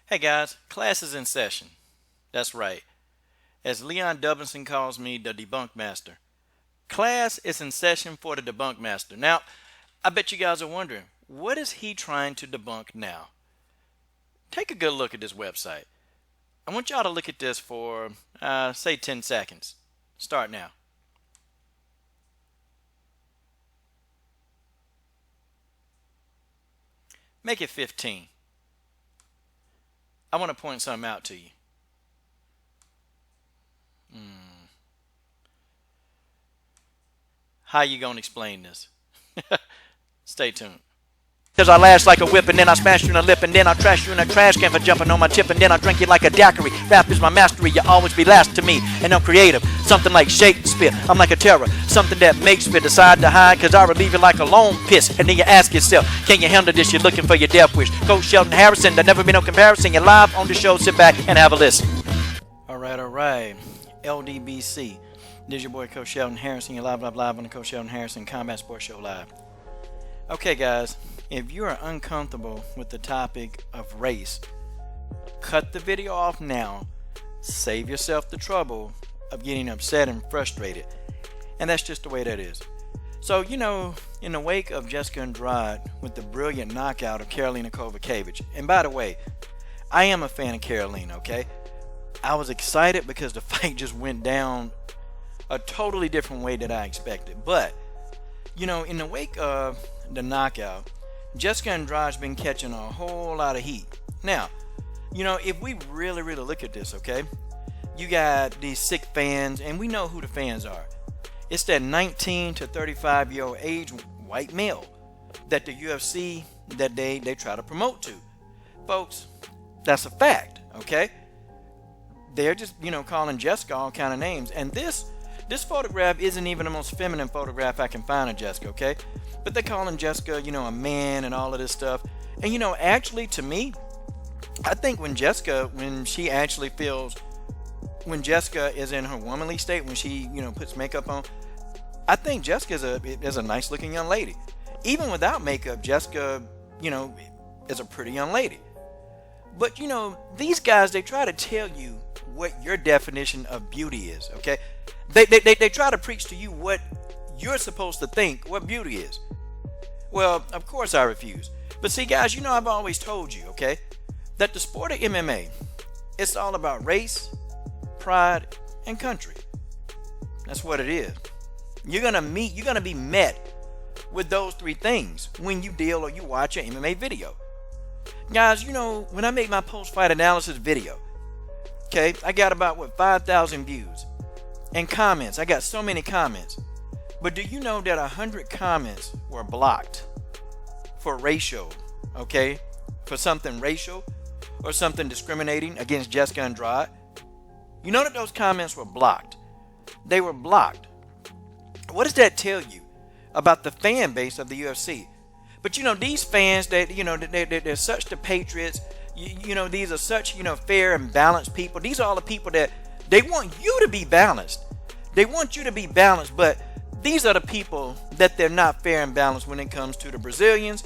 Hey guys, class is in session. That's right. As Leon Dubinson calls me, the debunk master. Class is in session for the debunk master. Now, I bet you guys are wondering, what is he trying to debunk now? Take a good look at this website. I want y'all to look at this for, say 10 seconds. Start now. Make it 15. I want to point something out to you. How you gonna explain this? Stay tuned. Cause I lash like a whip and then I smash you in the lip and then I trash you in a trash can for jumping on my tip and then I drink you like a daiquiri. Rap is my mastery, you always be last to me. And I'm creative, something like Shakespeare. I'm like a terror, something that makes me decide to hide. Cause I relieve you like a lone piss. And then you ask yourself, can you handle this? You're looking for your death wish. Coach Shelton Harrison, there never be no comparison. You're live on the show, sit back and have a listen. Alright. LDBC. This is your boy Coach Shelton Harrison. You're live on the Coach Shelton Harrison Combat Sports Show Live. Okay guys, if you are uncomfortable with the topic of race, cut the video off now. Save yourself the trouble of getting upset and frustrated. And that's just the way that is. So, in the wake of Jessica Andrade with the brilliant knockout of Karolina Kowalkiewicz, and by the way, I am a fan of Karolina, okay? I was excited because the fight just went down a totally different way than I expected. But, in the wake of the knockout, Jessica Andrade's been catching a whole lot of heat. Now, if we really look at this, okay, you got these sick fans, and we know who the fans are. It's that 19 to 35 year old age white male that the UFC that they try to promote to. Folks, that's a fact, okay? They're just, calling Jessica all kind of names. And this photograph isn't even the most feminine photograph I can find of Jessica, okay? But they're calling Jessica, a man and all of this stuff. And, actually, to me, I think when Jessica is in her womanly state, when she, puts makeup on, I think Jessica is a nice looking young lady. Even without makeup, Jessica, is a pretty young lady. But, these guys, they try to tell you what your definition of beauty is, okay? They try to preach to you what you're supposed to think what beauty is. Well, of course I refuse. But see, guys, I've always told you, okay, that the sport of MMA, it's all about race, pride, and country. That's what it is. You're gonna be met with those three things when you deal or you watch an MMA video. Guys, when I make my post-fight analysis video, okay, I got about 5,000 views and comments. I got so many comments. But do you know that 100 comments were blocked for racial, okay? For something racial or something discriminating against Jessica Andrade? You know that those comments were blocked. They were blocked. What does that tell you about the fan base of the UFC? But these fans that they're such the patriots. These are such fair and balanced people. These are all the people that they want you to be balanced. They want you to be balanced, but these are the people that they're not fair and balanced when it comes to the Brazilians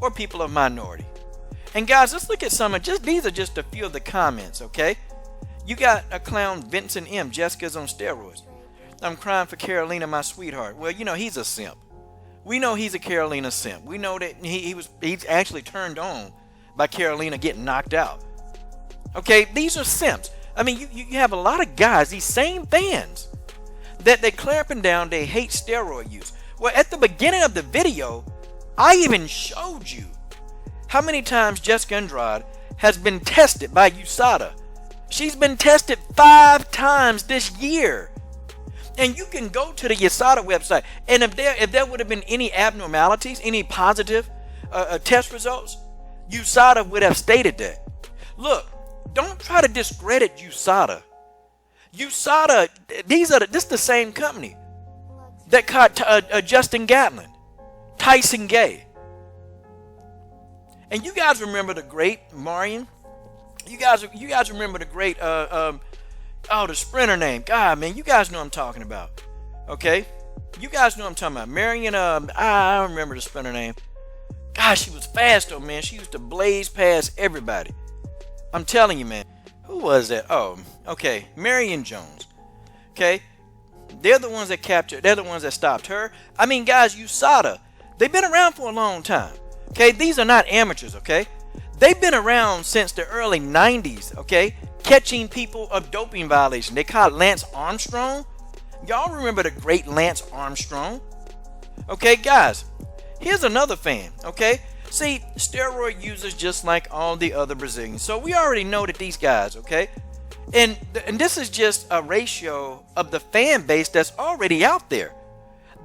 or people of minority. And guys, let's look at these are just a few of the comments, okay? You got a clown, Vincent M. Jessica's on steroids. I'm crying for Karolina, my sweetheart. Well, he's a simp. We know he's a Karolina simp. We know that he's actually turned on by Karolina getting knocked out. Okay, these are simps. I mean, you have a lot of guys, these same fans, that they clamping down, they hate steroid use. Well, at the beginning of the video, I even showed you how many times Jessica Andrade has been tested by USADA. She's been tested 5 times this year. And you can go to the USADA website, and if there would have been any abnormalities, any positive test results, USADA would have stated that. Look, don't try to discredit USADA. USADA, this is the same company that caught Justin Gatlin, Tyson Gay. And you guys remember the great Marion? You guys remember the great the sprinter name. God, man, you guys know what I'm talking about. Okay? You guys know what I'm talking about. Marion, I don't remember the sprinter name. God, she was fast though, man. She used to blaze past everybody. I'm telling you, man. Who was that? Oh, okay. Marion Jones. Okay. They're the ones that captured. They're the ones that stopped her. I mean, guys, USADA. They've been around for a long time. Okay. These are not amateurs. Okay. They've been around since the early 90s. Okay. Catching people of doping violation. They call it Lance Armstrong. Y'all remember the great Lance Armstrong? Okay, guys. Here's another fan. Okay. See, steroid users just like all the other Brazilians. So we already know that these guys, okay? And this is just a ratio of the fan base that's already out there.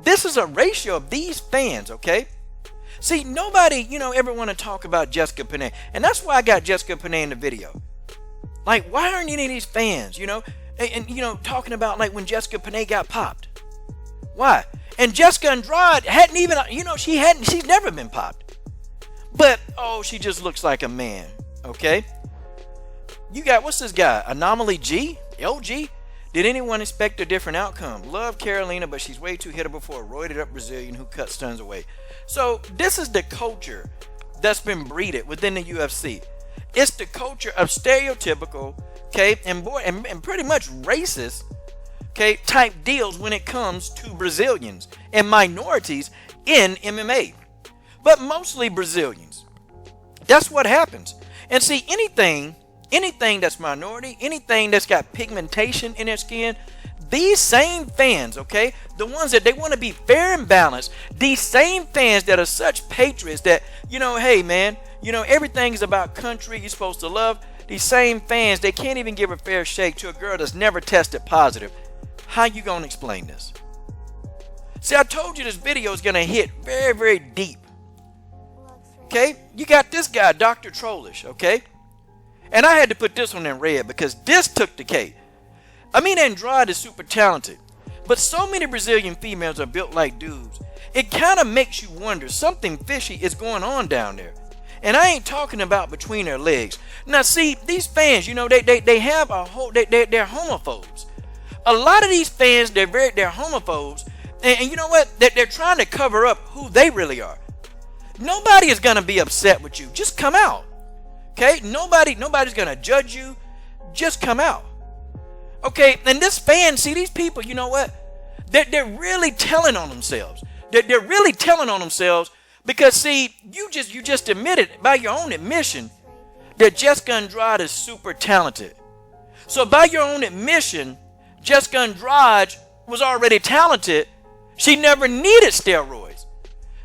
This is a ratio of these fans, okay? See, nobody, ever want to talk about Jessica Panay. And that's why I got Jessica Panay in the video. Like, why aren't any of these fans, and talking about like when Jessica Panay got popped? Why? And Jessica Andrade hadn't even, she's never been popped. But, oh, she just looks like a man, okay? You got, what's this guy? Anomaly G? LG? Did anyone expect a different outcome? Love Karolina, but she's way too hittable for a roided up Brazilian who cuts tons away. So, this is the culture that's been breeded within the UFC. It's the culture of stereotypical, okay, and pretty much racist, okay, type deals when it comes to Brazilians and minorities in MMA. But mostly Brazilians. That's what happens. And see, anything that's minority, anything that's got pigmentation in their skin, these same fans, okay, the ones that they want to be fair and balanced, these same fans that are such patriots that, hey man, everything is about country, you're supposed to love. These same fans, they can't even give a fair shake to a girl that's never tested positive. How you gonna explain this? See, I told you this video is gonna hit very, very deep. Okay, you got this guy, Dr. Trollish, okay? And I had to put this one in red because this took the cake. I mean, Andrade is super talented, but so many Brazilian females are built like dudes. It kind of makes you wonder, something fishy is going on down there. And I ain't talking about between their legs. Now, see, these fans, they have a whole, they're homophobes. A lot of these fans, they're homophobes, and you know what? They're trying to cover up who they really are. Nobody is going to be upset with you. Just come out. Okay? Nobody's going to judge you. Just come out. Okay? And this fan, see, these people, you know what? They're really telling on themselves. They're really telling on themselves because, see, you just admitted by your own admission that Jessica Andrade is super talented. So by your own admission, Jessica Andrade was already talented. She never needed steroids.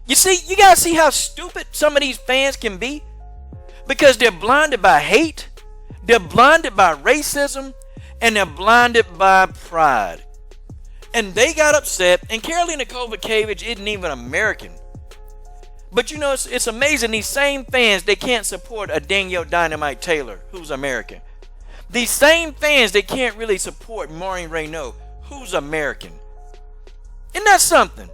You see, you gotta see how stupid some of these fans can be because they're blinded by hate, they're blinded by racism, and they're blinded by pride. And they got upset, and Karolina Kowalkiewicz isn't even American. But it's amazing, these same fans, they can't support a Danielle Dynamite Taylor, who's American. These same fans, they can't really support Maureen Renault, who's American. Isn't that something?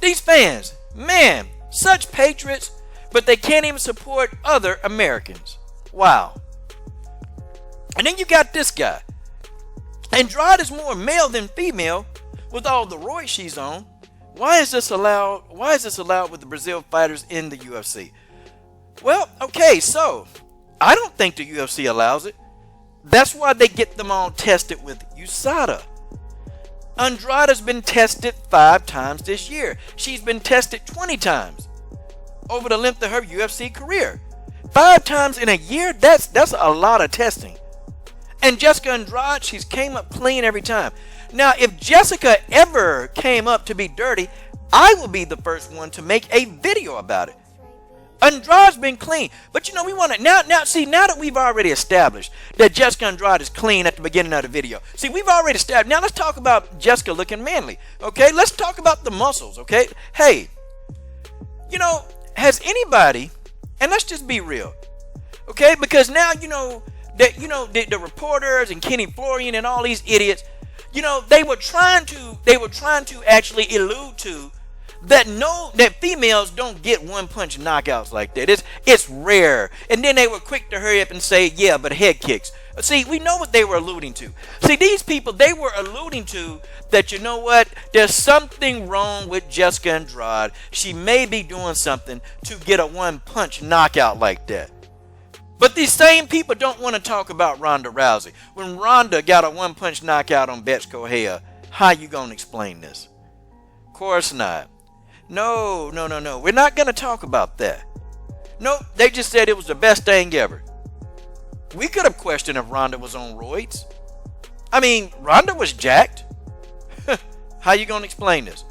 These fans, man, such patriots, but they can't even support other Americans. Wow. And then you got this guy. Andrade is more male than female with all the roids she's on. Why is this allowed? Why is this allowed with the Brazil fighters in the UFC? Well, okay, so I don't think the UFC allows it. That's why they get them all tested with USADA. Andrade has been tested 5 times this year. She's been tested 20 times over the length of her UFC career. 5 times in a year, that's a lot of testing. And Jessica Andrade, she's came up clean every time. Now, if Jessica ever came up to be dirty, I will be the first one to make a video about it. Andrade's been clean. But we want to now that we've already established that Jessica Andrade is clean at the beginning of the video. See, we've already established. Now let's talk about Jessica looking manly. Okay? Let's talk about the muscles, okay? Hey, has anybody, and let's just be real. Okay? Because now the reporters and Kenny Florian and all these idiots, they were trying to actually allude to that females don't get one punch knockouts like that. It's rare. And then they were quick to hurry up and say, yeah, but head kicks. See, we know what they were alluding to. See, these people, they were alluding to that, there's something wrong with Jessica Andrade. She may be doing something to get a one punch knockout like that. But these same people don't want to talk about Ronda Rousey. When Ronda got a one-punch knockout on Betch Correia, how you going to explain this? Of course not. No. We're not going to talk about that. Nope, they just said it was the best thing ever. We could have questioned if Ronda was on roids. I mean, Ronda was jacked. How you going to explain this?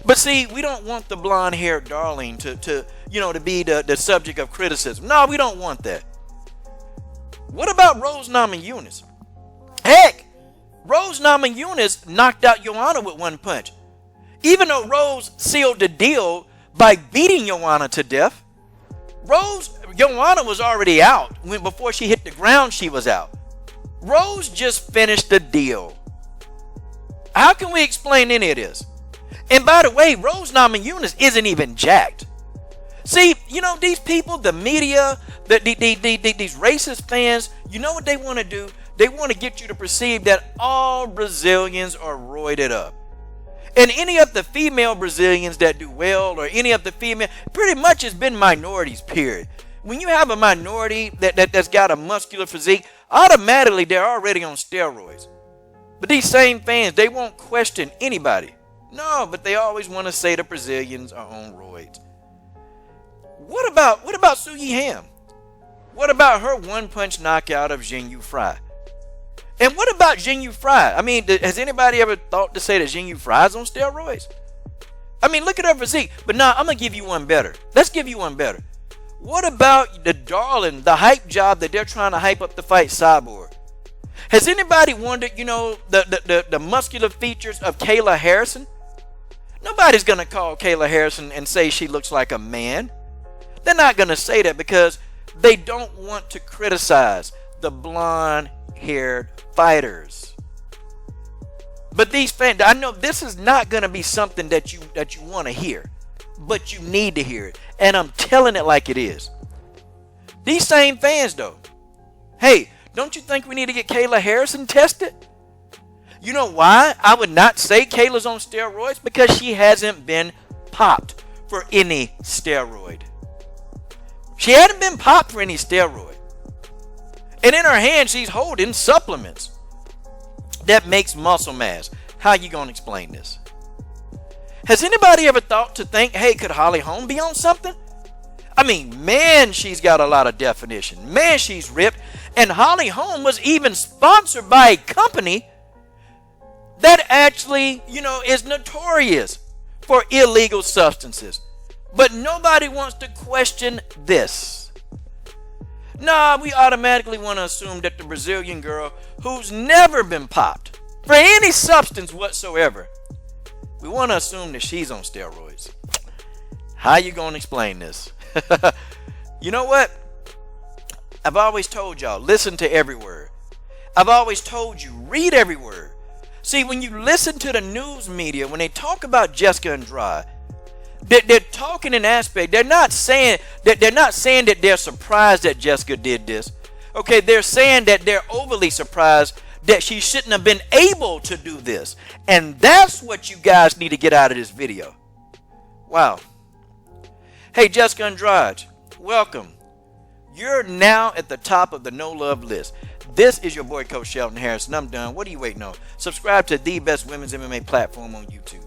But see, we don't want the blonde-haired darling to be the subject of criticism. No, we don't want that. What about Rose Namajunas? Heck, Rose Namajunas knocked out Joanna with one punch. Even though Rose sealed the deal by beating Joanna to death, Joanna was already out. Before she hit the ground, she was out. Rose just finished the deal. How can we explain any of this? And by the way, Rose Namajunas isn't even jacked. See, these people, the media, these racist fans, you know what they want to do? They want to get you to perceive that all Brazilians are roided up. And any of the female Brazilians that do well, or any of the female, pretty much has been minorities, period. When you have a minority that's got a muscular physique, automatically they're already on steroids. But these same fans, they won't question anybody. No, but they always want to say the Brazilians are on roids. What about Su Yi Ham? What about her one-punch knockout of Jinh Yu Frey? And what about Jinh Yu Frey? I mean, has anybody ever thought to say that Jinh Yu Frey's on steroids? I mean, look at her physique. But now, I'm going to give you one better. Let's give you one better. What about the darling, the hype job that they're trying to hype up the fight, Cyborg? Has anybody wondered, the muscular features of Kayla Harrison? Nobody's going to call Kayla Harrison and say she looks like a man. They're not going to say that because they don't want to criticize the blonde-haired fighters. But these fans, I know this is not going to be something that you want to hear, but you need to hear it. And I'm telling it like it is. These same fans, though, hey, don't you think we need to get Kayla Harrison tested? You know why I would not say Kayla's on steroids? Because she hasn't been popped for any steroid. She hadn't been popped for any steroid. And in her hand, she's holding supplements that makes muscle mass. How you going to explain this? Has anybody ever thought to think, hey, could Holly Holm be on something? I mean, man, she's got a lot of definition. Man, she's ripped. And Holly Holm was even sponsored by a company that actually, is notorious for illegal substances. But nobody wants to question this. Nah, we automatically want to assume that the Brazilian girl who's never been popped for any substance whatsoever, we want to assume that she's on steroids. How you going to explain this? You know what? I've always told y'all, listen to every word. I've always told you, read every word. See, when you listen to the news media, when they talk about Jessica Andrade, they're talking in aspect. They're not saying that they're surprised that Jessica did this. Okay, they're saying that they're overly surprised that she shouldn't have been able to do this. And that's what you guys need to get out of this video. Wow. Hey, Jessica Andrade, welcome. You're now at the top of the no love list. This is your boy, Coach Shelton Harrison. I'm done. What are you waiting on? Subscribe to the best women's MMA platform on YouTube.